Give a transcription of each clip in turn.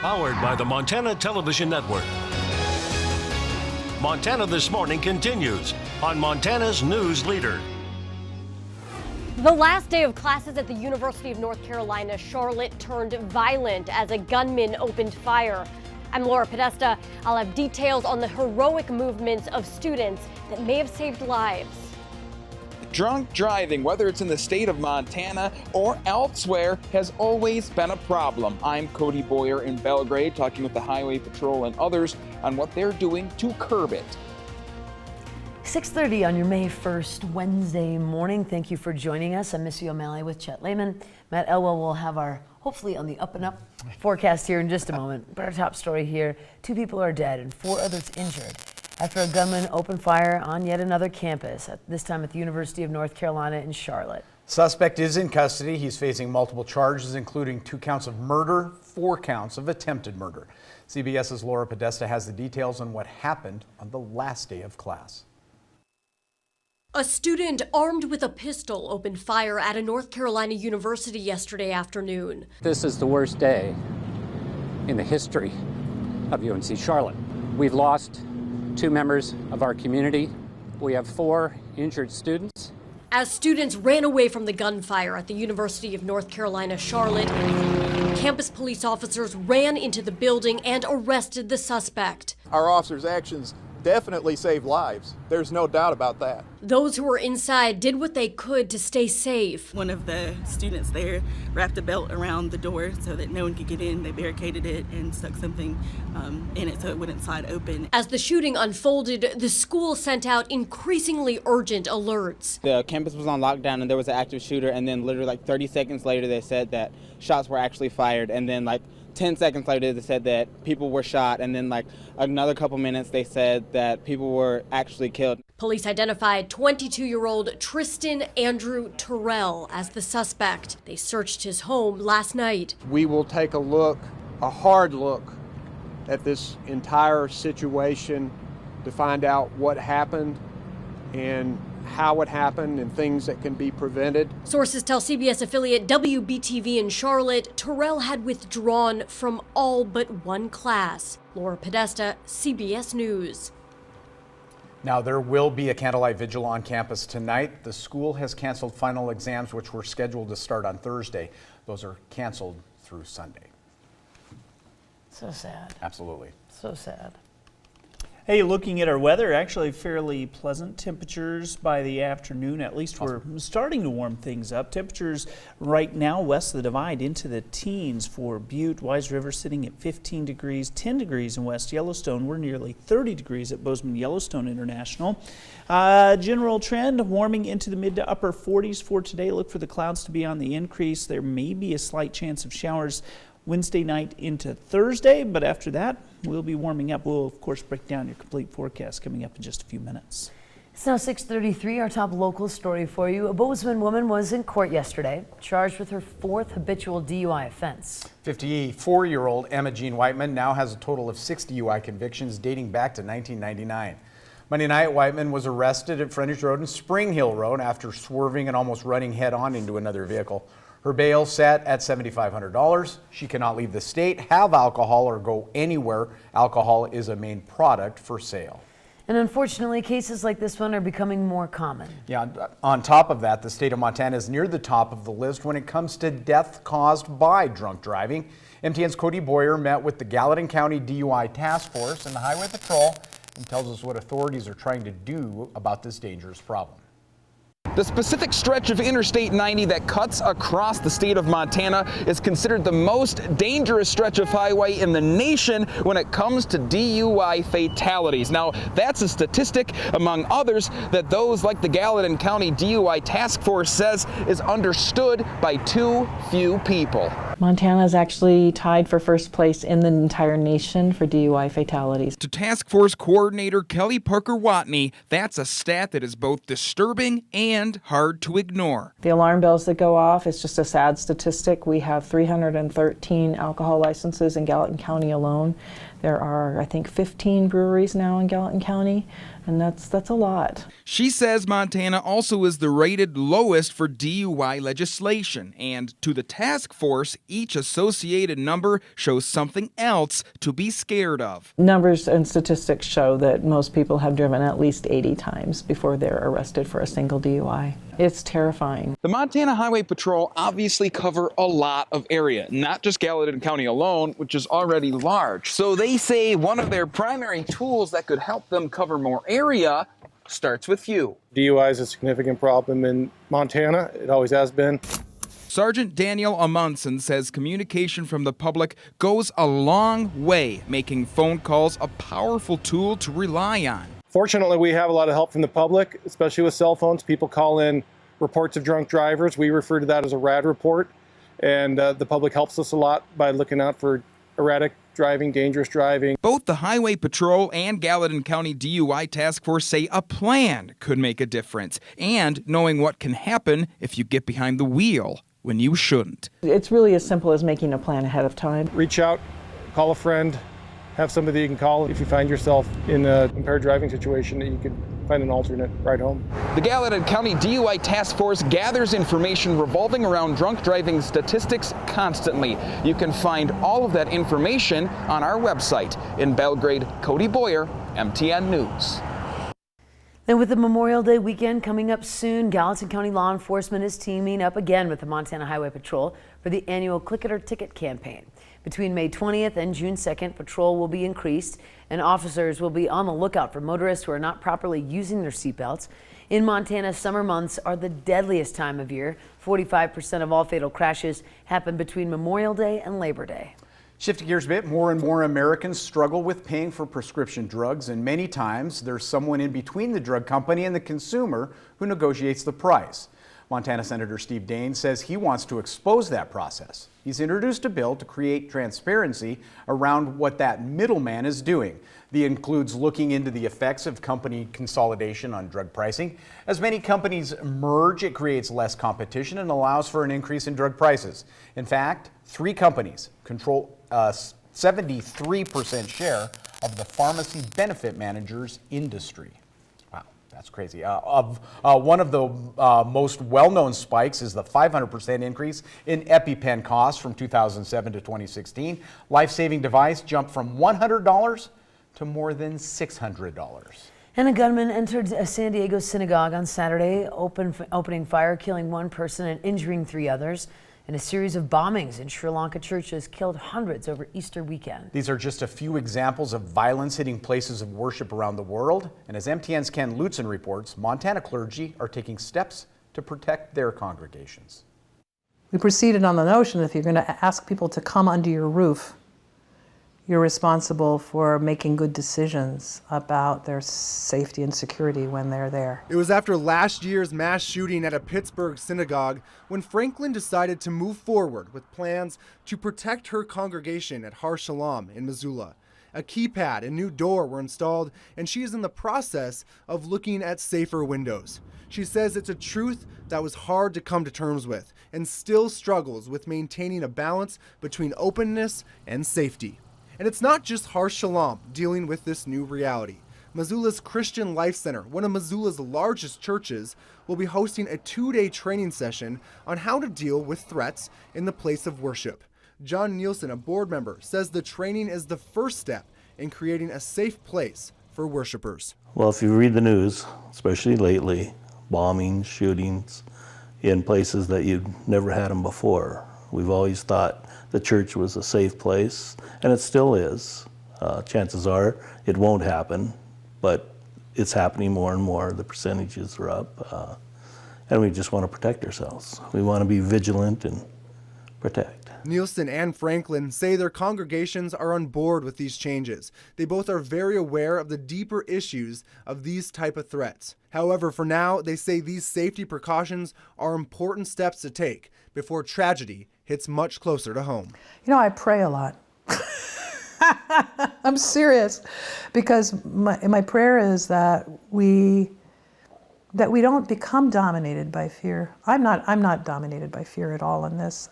Powered by the Montana Television Network. Montana This Morning continues on Montana's News Leader. The last day of classes at the University of North Carolina, Charlotte turned violent as a gunman opened fire. I'm Laura Podesta. I'll have details on the heroic movements of students that may have saved lives. Drunk driving, whether it's in the state of Montana or elsewhere, has always been a problem. I'm Cody Boyer in Belgrade, talking with the Highway Patrol and others on what they're doing to curb it. 6:30 on your May 1st, Wednesday morning. Thank you for joining us. I'm Missy O'Malley with Chet Lehman. Matt Elwell will have our hopefully on the up and up forecast here in just a moment. But our top story here, 2 people are dead and 4 others injured after a gunman opened fire on yet another campus, this time at the University of North Carolina in Charlotte. Suspect is in custody. He's facing multiple charges, including 2 counts of murder, 4 counts of attempted murder. CBS's Laura Podesta has the details on what happened on the last day of class. A student armed with a pistol opened fire at a North Carolina university yesterday afternoon. This is the worst day in the history of UNC Charlotte. We've lost 2 members of our community. We have 4 injured students. As students ran away from the gunfire at the University of North Carolina, Charlotte, campus police officers ran into the building and arrested the suspect. Our officers' actions definitely saved lives. There's no doubt about that. Those who were inside did what they could to stay safe. One of the students there wrapped a belt around the door so that no one could get in. They barricaded it and stuck something in it so it wouldn't slide open. As the shooting unfolded, the school sent out increasingly urgent alerts. The campus was on lockdown and there was an active shooter, and then literally like 30 seconds later they said that shots were actually fired, and then like 10 seconds later they said that people were shot, and then like another couple minutes they said that people were actually killed. Police identified 22-year-old Tristan Andrew Terrell as the suspect. They searched his home last night. We will take a hard look at this entire situation to find out what happened and how it happened and things that can be prevented. Sources tell CBS affiliate WBTV in Charlotte, Terrell had withdrawn from all but 1 class. Laura Podesta, CBS News. Now, there will be a candlelight vigil on campus tonight. The school has canceled final exams, which were scheduled to start on Thursday. Those are canceled through Sunday. So sad. Absolutely. So sad. Hey, looking at our weather, actually fairly pleasant temperatures by the afternoon. At least we're starting to warm things up. Temperatures right now west of the Divide into the teens for Butte. Wise River sitting at 15 degrees, 10 degrees in West Yellowstone. We're nearly 30 degrees at Bozeman Yellowstone International. General trend warming into the mid to upper 40s for today. Look for the clouds to be on the increase. There may be a slight chance of showers Wednesday night into Thursday, but after that, we'll be warming up. We'll, of course, break down your complete forecast coming up in just a few minutes. It's now 6:33, our top local story for you. A Bozeman woman was in court yesterday, charged with her 4th habitual DUI offense. 54-year-old Emma Jean Whiteman now has a total of 6 DUI convictions dating back to 1999. Monday night, Whiteman was arrested at Frontage Road and Spring Hill Road after swerving and almost running head-on into another vehicle. Her bail set at $7,500. She cannot leave the state, have alcohol, or go anywhere alcohol is a main product for sale. And unfortunately, cases like this one are becoming more common. Yeah, on top of that, the state of Montana is near the top of the list when it comes to death caused by drunk driving. MTN's Cody Boyer met with the Gallatin County DUI Task Force and the Highway Patrol and tells us what authorities are trying to do about this dangerous problem. The specific stretch of Interstate 90 that cuts across the state of Montana is considered the most dangerous stretch of highway in the nation when it comes to DUI fatalities. Now, that's a statistic, among others, that those like the Gallatin County DUI Task Force says is understood by too few people. Montana is actually tied for first place in the entire nation for DUI fatalities. To Task Force Coordinator Kelly Parker Watney, that's a stat that is both disturbing and hard to ignore. The alarm bells that go off is just a sad statistic. We have 313 alcohol licenses in Gallatin County alone. There are, I think, 15 breweries now in Gallatin County, and that's a lot. She says Montana also is the rated lowest for DUI legislation, and to the task force, each associated number shows something else to be scared of. Numbers and statistics show that most people have driven at least 80 times before they're arrested for a single DUI. It's terrifying. The Montana Highway Patrol obviously cover a lot of area, not just Gallatin County alone, which is already large. So they say one of their primary tools that could help them cover more area starts with you. DUI is a significant problem in Montana. It always has been. Sergeant Daniel Amundsen says communication from the public goes a long way, making phone calls a powerful tool to rely on. Fortunately, we have a lot of help from the public, especially with cell phones. People call in reports of drunk drivers. We refer to that as a RAD report, and the public helps us a lot by looking out for erratic driving, dangerous driving. Both the Highway Patrol and Gallatin County DUI Task Force say a plan could make a difference, and knowing what can happen if you get behind the wheel when you shouldn't. It's really as simple as making a plan ahead of time. Reach out, call a friend, have somebody you can call if you find yourself in a impaired driving situation that you could find an alternate ride home. The Gallatin County DUI Task Force gathers information revolving around drunk driving statistics constantly. You can find all of that information on our website. In Belgrade, Cody Boyer, MTN News. Then with the Memorial Day weekend coming up soon, Gallatin County law enforcement is teaming up again with the Montana Highway Patrol for the annual Click It or Ticket campaign. Between May 20th and June 2nd, patrol will be increased and officers will be on the lookout for motorists who are not properly using their seatbelts. In Montana, summer months are the deadliest time of year. 45% of all fatal crashes happen between Memorial Day and Labor Day. Shifting gears a bit, more and more Americans struggle with paying for prescription drugs, and many times there's someone in between the drug company and the consumer who negotiates the price. Montana Senator Steve Daines says he wants to expose that process. He's introduced a bill to create transparency around what that middleman is doing. The includes looking into the effects of company consolidation on drug pricing. As many companies merge, it creates less competition and allows for an increase in drug prices. In fact, 3 companies control a 73% share of the pharmacy benefit managers industry. That's crazy. One of the most well-known spikes is the 500% increase in EpiPen costs from 2007 to 2016. Life-saving device jumped from $100 to more than $600. And a gunman entered a San Diego synagogue on Saturday, opening fire, killing 1 person and injuring 3 others. And a series of bombings in Sri Lanka churches killed hundreds over Easter weekend. These are just a few examples of violence hitting places of worship around the world. And as MTN's Ken Lutzen reports, Montana clergy are taking steps to protect their congregations. We proceeded on the notion that if you're going to ask people to come under your roof, you're responsible for making good decisions about their safety and security when they're there. It was after last year's mass shooting at a Pittsburgh synagogue when Franklin decided to move forward with plans to protect her congregation at Har Shalom in Missoula. A keypad and new door were installed, and she is in the process of looking at safer windows. She says it's a truth that was hard to come to terms with and still struggles with maintaining a balance between openness and safety. And it's not just Har Shalom dealing with this new reality. Missoula's Christian Life Center, one of Missoula's largest churches, will be hosting a 2-day training session on how to deal with threats in the place of worship. John Nielsen, a board member, says the training is the first step in creating a safe place for worshipers. Well, if you read the news, especially lately, bombings, shootings in places that you'd never had them before. We've always thought the church was a safe place, and it still is. Chances are it won't happen, but it's happening more and more. The percentages are up, and we just want to protect ourselves. We want to be vigilant and protect. Nielsen and Franklin say their congregations are on board with these changes. They both are very aware of the deeper issues of these type of threats. However, for now, they say these safety precautions are important steps to take before tragedy hits much closer to home. You know, I pray a lot. I'm serious, because my prayer is that we don't become dominated by fear. I'm not dominated by fear at all in this.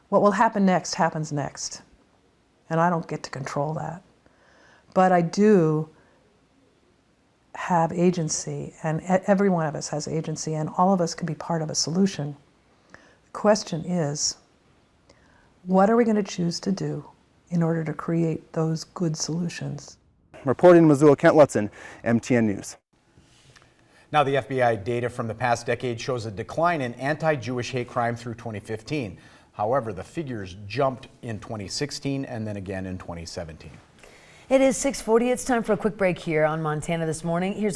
What will happen next happens next, and I don't get to control that. But I do have agency, and every one of us has agency, and all of us can be part of a solution. The question is, What are we going to choose to do in order to create those good solutions? Reporting in Missoula, Kent Lutzen, MTN News. Now, the FBI data from the past decade shows a decline in anti-Jewish hate crime through 2015. However, the figures jumped in 2016 and then again in 2017. It is 6:40. It's time for a quick break here on Montana This Morning. Here's